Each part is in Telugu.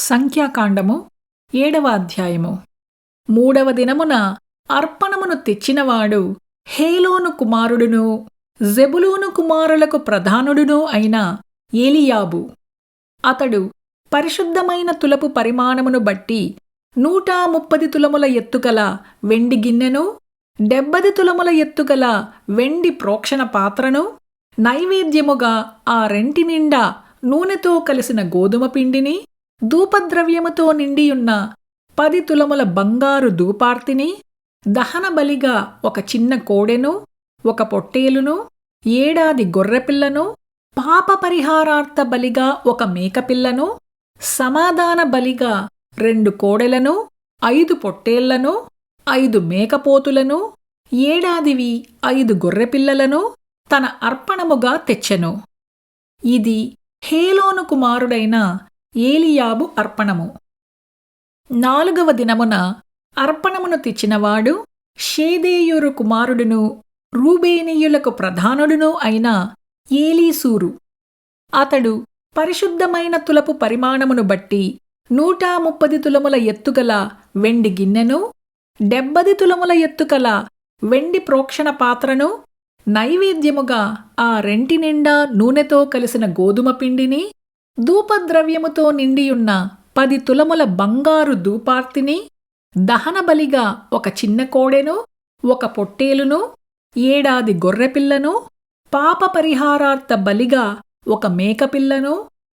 సంఖ్యాకాండము 7వ అధ్యాయము. 3వ దినమున అర్పణమును తెచ్చినవాడు హేలోను కుమారుడును జెబులూను కుమారులకు ప్రధానుడును అయిన ఏలీయాబు. అతడు పరిశుద్ధమైన తులపు పరిమాణమును బట్టి 130 తులముల ఎత్తుగల వెండి గిన్నెను, 70 తులముల ఎత్తుగల వెండి ప్రోక్షణ పాత్రను, నైవేద్యముగా ఆ రెంటి నిండా నూనెతో కలిసిన గోధుమ పిండిని, ధూపద్రవ్యముతో నిండియున్న 10 తులముల బంగారు ధూపార్తిని, దహన బలిగా ఒక చిన్న కోడెను, ఒక పొట్టేలును, 7 గొర్రెపిల్లను, పాప పరిహారార్థ బలిగా ఒక మేకపిల్లను, సమాధాన బలిగా 2 కోడెలను, 5 పొట్టేళ్లను, 5 మేకపోతులను, 5 గొర్రెపిల్లలను తన అర్పణముగా తెచ్చెను. ఇది హేలోను కుమారుడైన ఏలీయాబు అర్పణము. 4వ దినమున అర్పణమును తెచ్చినవాడు షేదేయూరు కుమారుడును రూబేనీయులకు ప్రధానుడును అయిన ఏలీసూరు. అతడు పరిశుద్ధమైన తులపు పరిమాణమును బట్టి 130 తులముల ఎత్తుగల వెండి గిన్నెను, 70 తులముల ఎత్తుగల వెండి ప్రోక్షణ పాత్రను, నైవేద్యముగా ఆ రెంటి నిండా నూనెతో కలిసిన గోధుమ పిండిని, ధూపద్రవ్యముతో నిండియున్న 10 తులముల బంగారు ధూపార్తిని, దహన బలిగా ఒక చిన్న కోడెను, ఒక పొట్టేలును, 7 గొర్రెపిల్లను, పాప పరిహారార్థ బలిగా ఒక మేకపిల్లను,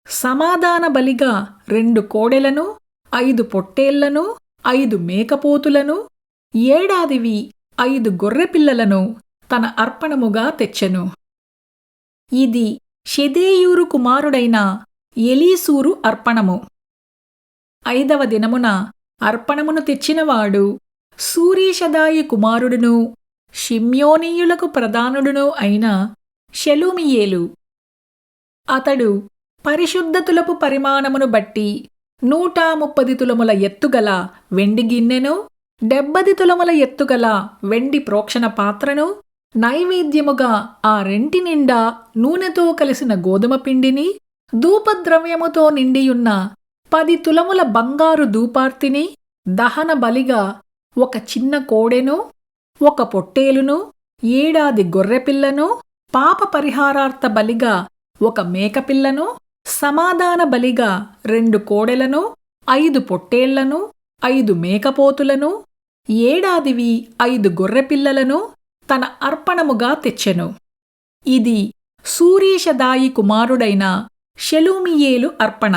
సమాధాన బలిగా 2 కోడెలను, 5 పొట్టేళ్లను, 5 మేకపోతులను, 5 గొర్రెపిల్లలను తన అర్పణముగా తెచ్చెను. ఇది షెదేయూరు కుమారుడైన ఎలీసూరు అర్పణము. 5వ దినమున అర్పణమును తెచ్చినవాడు సూరీషదాయి కుమారుడును షిమ్యోనీయులకు ప్రధానుడును అయిన షెలుమియేలు. అతడు పరిశుద్ధ తులపు పరిమాణమును బట్టి 130 తులముల ఎత్తుగల వెండి గిన్నెను, 70 తులముల ఎత్తుగల వెండి ప్రోక్షణ పాత్రను, నైవేద్యముగా ఆ రెంటి నిండా నూనెతో కలిసిన గోధుమ పిండిని, ధూపద్రవ్యముతో నిండియున్న 10 తులముల బంగారు ధూపార్తిని, దహన బలిగా ఒక చిన్న కోడెను, ఒక పొట్టేలును, 7 గొర్రెపిల్లను, పాప పరిహారార్థ బలిగా ఒక మేకపిల్లను, సమాధాన బలిగా 2 కోడెలను, 5 పొట్టేళ్లను, 5 మేకపోతులను, 5 గొర్రెపిల్లలను తన అర్పణముగా తెచ్చెను. ఇది సూరీషదాయి కుమారుడైన షెలుమియేలు అర్పణ.